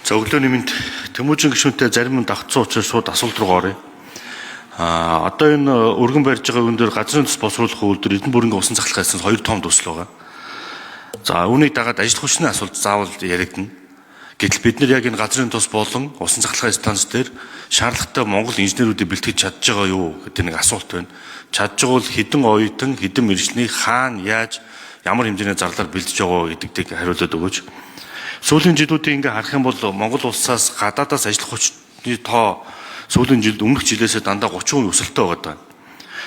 За өглөөний мэнд Тэмүүжин гишүүнтэй зарим нь давтсан учраас шууд асуулт руу оръё. Одоо энэ өргөн барьж байгаа үн дээр газрын төс боловсруулах үйлдвэр Эрдэнэ бүрэнгийн усан цахилгаан 2 том төсөл байгаа. За үүнийг дагаад ажил хүчний асуулт заавал яригдана. Гэтэл бид нар яг энэ газрын тус болон усан цахилгаан станц дээр шаардлагатай Монгол инженеруудыг бэлтгэж чадж байгаа юу гэдэг нэг асуулт байна. Чадж байгаа бол хэдэн оюутан, хэдэн мэргэжлийн хаана, яаж, ямар хэмжээний зарлаар бэлдэж байгаа гэдэгтийг хариулаад өгөөч. Сүүлийн жилүүдийг ингээ харах юм бол Монгол улсаас гадаадаас ажиллах хүчний тоо сүүлийн жилд өмнөх жилээс дандаа 30% өсөлттэй байгаа.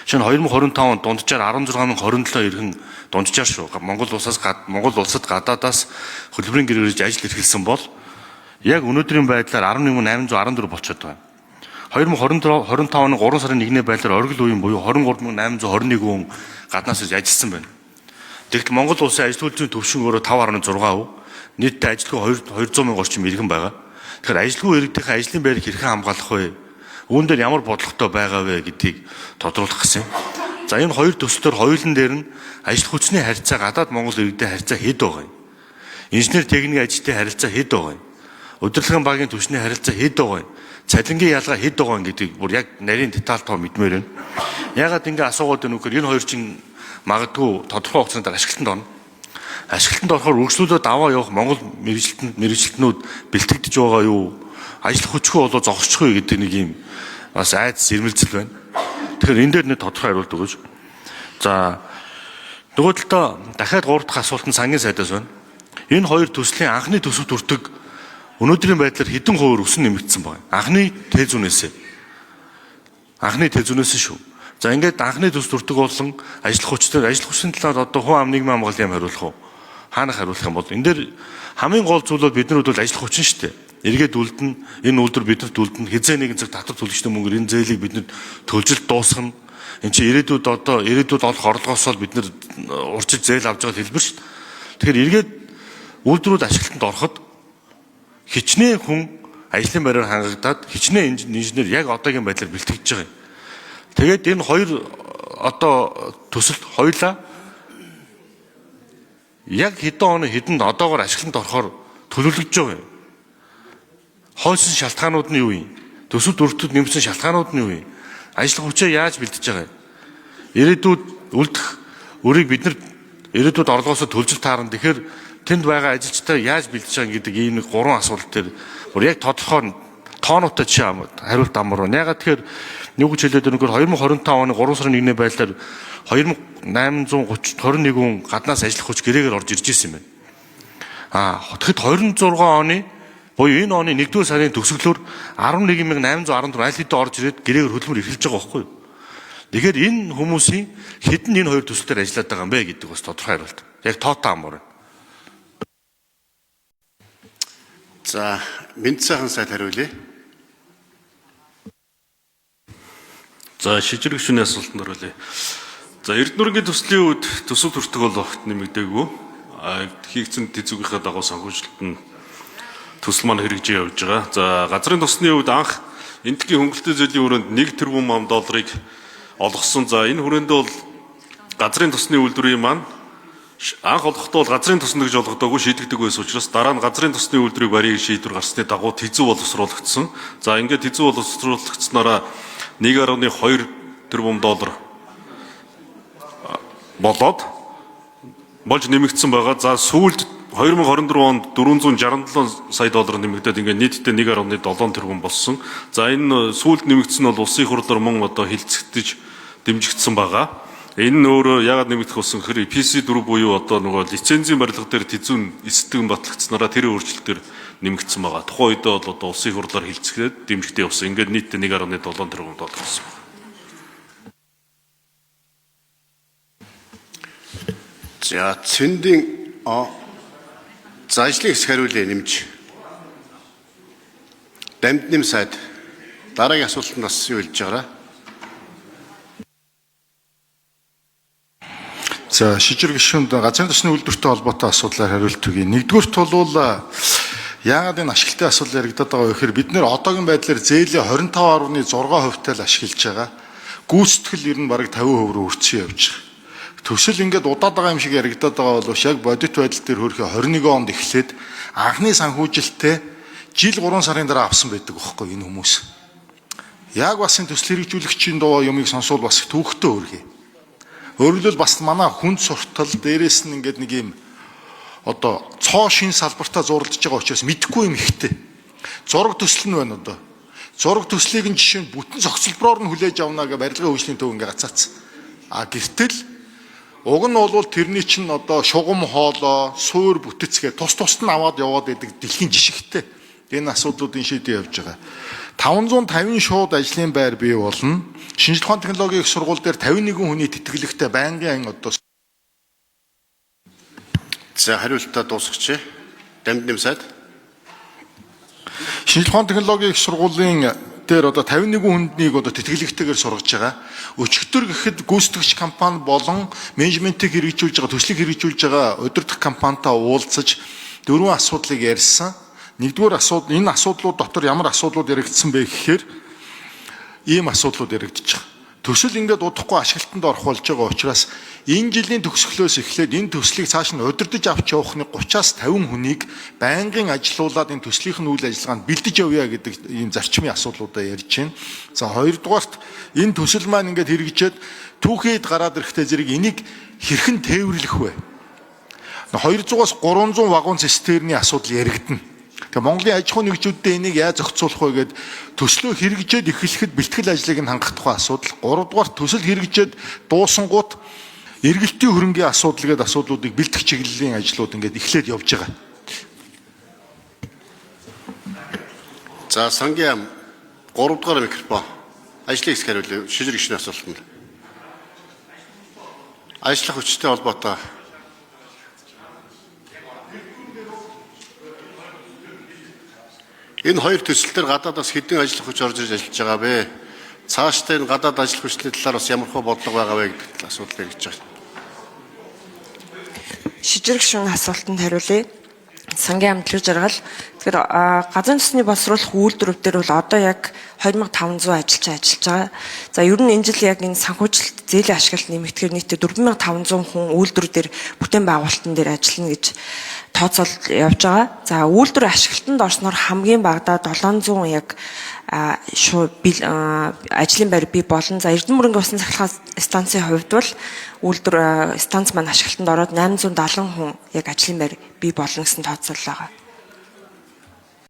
Шинэ 2025 онд дунджаар 16,027 иргэн дунджаар шүү. Монгол улсад гадаадаас хөдөлмөрийн гэр ирж ажил эрхэлсэн бол яг өнөөдрийн байдлаар 11,814 болчиход байна. 2025 оны 3 сарын 1-ний байдлаар оргил үеийн буюу 23,821 хүн гаднаас ирж ажилласан байна. Тэгэхдээ Монгол улсын ажил үйлдвэрийн төвшин өөрөө 5.6%. Нийтдээ ажилтгүй 200,000 орчим иргэн байгаа. Тэгэхээр ажилтгүй иргэдийн ажлын байрыг хэрхэн хамгаалах вэ? Үүн дээр ямар бодлоготой байгаа вэ гэдгийг тодруулах гэсэн. За энэ хоёр төслөөр хоёулын дээр нь ажил хүчний харьцаа гадаад Монгол иргэдийн харьцаа хэд байгаа юм? Инженер техникийн ажилтны харьцаа хэд байгаа юм? Удирдлагын багийн түвшний харьцаа хэд байгаа юм? Цалингийн ялгаа хэд байгаа юм гэдгийг бүр яг нарийн детальтоо мэдмээр байна. Яагаад ингэ асуугаад байна вэ гэхээр энэ хоёр чинь магадгүй тодорхой хугацаанд ашиглалтанд орно. Ашиглалтанд орохоор үргэлжлүүлээд аваа явах Монгол мэргэжилтнүүд бэлтгэж байгаа юу? Ажил хүчгүй болоо зогсчих вэ гэдэг нэг юм бас айдас ирмэлзэл байна. Тэгэхээр энэ дээр нэг тодорхой хариулт өгөөч. За нөгөө талдаа дахиад 3 дахь асуулт нь сангийн сайдаас байна. Энэ хоёр төслийн анхны төсөвт хүртэг өнөөдрийн байдлаар хэдэн хувиар өсөн нэмэгдсэн байна? Анхны тээ зүүнээс шүү. За ингээд анхны төсөлт хүртэг болон ажил хүчний талаар одоо хүн ам нийгмийн хамгааллын хариулах уу? Хаанах хариулах юм бол энэ дээр хамгийн гол зүйл бол бид нар бол ажил хүчин шүү дээ. Эргээд үлдэн энэ үйлдвэр бидэнд үлдэн хизээ нэгэн цаг татвар төлөгчдийн мөнгөөр энэ зээлийг бидэнд төлжилт дуусгана. Энд чинь ирээдүйд олох орлогоос л бид нар урчиж зээл авч байгаа хэлбэр шүү дээ. Тэгэхээр эргээд үйлдвэрүүд ашиглалтанд ороход хичнээн хүн ажлын байраар хангагдаад хичнээн инженер яг одоогийн байдлаар бэлтгэж байгаа юм. Тэгээд энэ хоёр одоо төсөлт хоёлаа яг хэдэн оны хэдэнд одоогоор ашиглалтанд орохоор төлөвлөж байгаа юм. Хойсон шалтгаанууд нь юу юм? Төсөлд өртөд нэмсэн шалтгаанууд нь юу юм? Ажил хүчээ яаж бэлдэж байгаа юм? Ирээдүйд үлдэх өрийг бид нар ирээдүйд орлогоосоо төлжил таарна. Тэгэхээр тэнд байгаа ажилчтай яаж бэлдэж байгаа гэдэг ийм нэг 3 асуулт дээр бүр яг тодорхой тоонуутай чи хариулт амар байна. Ягаад тэгэхээр юу гэж хэлээд өгнөхөр 2025 оны 3 сарын 1-ний байдлаар 2821 хүн гаднаас ажиллах хүч гэрээгээр орж ирж ирсэн юм байна. Тэгэхэд 26 оны буюу энэ оны 1-р сарын төгсгөлөөр 11,814 аль хэдийн орж ирээд гэрээгээр хөдөлмөр эрхэлж байгаа байхгүй юу? Тэгэхээр энэ хүмүүсийн хэдэн энэ хоёр төслөөр ажиллаад байгаа юм бэ гэдэг бас тодорхой хариулт. Яг тоотой амар байна. За, Мэнд сайхан сайд хариулъя. За, шижрэг шүний асуултанд хариулъя. За, Эрдэнэ бүрэнгийн төслийн үед төсөв төртөг бол огт нэмэгдээгүй. Хийгдсэн тэзүүгийнхаа дагуу санхүүжилт нь төсөл маань хэрэгжиж явж байгаа. За, газрын тосны үед анх энтхийн хөнгөлөлтөө зээлийн хүрээнд 1 тэрбум ам долларыг олгосон. За, энэ хүрээндээ бол газрын тосны үйлдвэрийн маань анх олгохдоо бол газрын тосны гэж олгодоогүй шийдэгдэг байсан учраас дараа нь газрын тосны үйлдвэрийг барьж шийдвэр гарсны дагуу тэзүү боловсруулагдсан. За, ингээд тэзүү боловсруулагдсанараа 1.2 тэрбум доллар болоод болж нэмэгдсэн байгаа. За, сүүлд 2024 онд 467 сая доллар нэмэгдээд ингээд нийтдээ 1.7 тэрбум болсон. За, энэ сүүлд нэмэгдсэн нь бол улсын их хурлаар мөн одоо хилцэгдэж дэмжигдсэн байгаа. Энэ нь өөрөө яагаад нэмэгдэх болсон гэхээр PC4 буюу одоо нөгөө лицензийн барилга дээр тэзүүн эсдэгэн батлагдсанараа тэр өөрчлөлтөөр нэмэгдсэн байгаа. Тухайн үедээ бол одоо улсын их хурлаар хилцгээд дэмжигдээ явсан. Ингээд нийтдээ 1.7 тэрбум доллар болсон. За, цэндийн за ажлын хэсэг хариулъя нэмж. Дамдним сайд дараагийн асуултанд бас юу хэлж байгаараа. За, шижрэг гишүүнд газрын тосны үйлдвэртэй холбоотой асуудлаар хариулт өгье. Нэгдүгürt бол яагаад энэ ашиглалтын асуудал яригдаад байгаа вэ гэхээр бид нэр одоогийн байдлаар зээлийн 25.6%-тай л ашиглаж байгаа. Гүйцэтгэл ер нь бараг 50% рүү хүрсэн явж байгаа. Төсөл ингээд удаад байгаа юм шиг яригдаад байгаа боловч яг бодит байдал дээр хөрхөө 21 онд эхлээд анхны санхүүжилттэй жил 3 сарын дараа авсан байдаг байхгүй энэ хүмүүс. Яг бас энэ төсөл хэрэгжүүлэгчийн доо юмыг сонсвол бас түүхтэй өргөе. Өөрөлдөл бас манай хүнд суртал дээрээс нь ингээд нэг юм одоо цоо шин салбартаа зурлаж байгаа учраас мэдхгүй юм ихтэй. Зураг төсөл нь байна одоо. Зураг төслийг нь жишээ нь бүтэн зохицолбороор нь хүлээж авна гэж барилгын хөгжлийн төв ингээ гацаацсан. Гэртэл уг нь бол тэрний чинь одоо шугам хоолоо, суур бүтэцгээ тус тусд нь аваад яваад байдаг дэлхийн жишгтэй. Энэ асуудлуудын шийдэл явж байгаа. 550 шууд ажлын байр бий болно. Шинжилгээ ухааны технологийн их сургууль дээр 51 хүний тэтгэлэгтэй байнгын одоо За хариултаа дуусгач. Дамжин сайд. Шинжилгээ ухааны технологийн их сургуулийн дээр одоо 51 хүнднийг одоо тэтгэлэгтэйгээр сургаж байгаа. Өчигдөр гэхэд гүйцэтгэгч компани болон менежментийг хэрэгжүүлж байгаа, төслийг хэрэгжүүлж байгаа удирдах компанитай уулзаж 4 асуудлыг ярьсан. Нэгдүгээр асуудал энэ асуудлууд дотор ямар асуудлууд яригдсан бэ гэхээр ийм асуудлууд яригдчих. Төсөл ингээд удахгүй ашиглалтанд орох болж байгаа учраас энэ жилийн төгсгөлөөс эхлээд энэ төслийг цааш нь удирдах авч явахны 30-аас 50 хүнийг байнгын ажилуулад энэ төслийнх нь үйл ажиллагаанд бэлдэж явъя гэдэг ийм зарчмын асуудлуудаа ярьж байна. За хоёрдугаарт энэ төсөл маань ингээд хэрэгжээд түүхийд гараад ирэхдээ зэрэг энийг хэрхэн тээвэрлэх вэ? 200-аас 300 вагон цистерны асуудал яригдана. Тэгээ Монголын аж ахуй нэгжүүддээ энийг яаж зохицуулах вэ гэд төслөө хэрэгжээд эхлэхэд бэлтгэл ажлыг нь хангах тухай асуудал. 3-дугаар төсөл хэрэгжээд дуусангууд эргэлтийн хөрөнгийн асуудал гэдэг асуудлуудыг бэлтгэх чиглэлийн ажлууд ингээд эхлээд явж байгаа. За сангийн 3 дугаар микрофон. Ажлын хэсэг хариулъя. Шижрэг гишүүний асуултанд. Ажиллах хүчтэй холбоотой. Энэ хоёр төсөл төр гадаадаас хэдэн ажиллах хүч орж ирж ажиллаж байгаа бэ? Цаашдаа энэ гадаад ажиллах хүчний талаар бас ямар хөө бодлого байгаа вэ гэдэг асуудал эргэж байгаа. Шижрэг гишүүний асуултанд хариулъя. Сангийн амтлаг жаргал. Тэгэхээр газрын төсний боловсруулах үйлдвэрүүд дээр бол одоо яг 2500 ажилчин ажиллаж байгаа. За ер нь энэ жил яг энэ санхүүжилт зээлийн ашиглалт нэмэгдэхээр нийтдээ 4500 хүн үйлдвэр дээр бүтээн байгуулалтын дээр ажиллана гэж тооцоол явж байгаа. За үйлдвэр ашиглалтанд орсноор хамгийн багадаа 700 яг ажлын байр бий болно. За Эрдэнэ мөрөнгө усан цахилгаан станцын хувьд бол үйлдвэр станц маань ашиглалтанд ороод 870 хүн яг ажлын байр бий болно гэсэн тооцоол байгаа.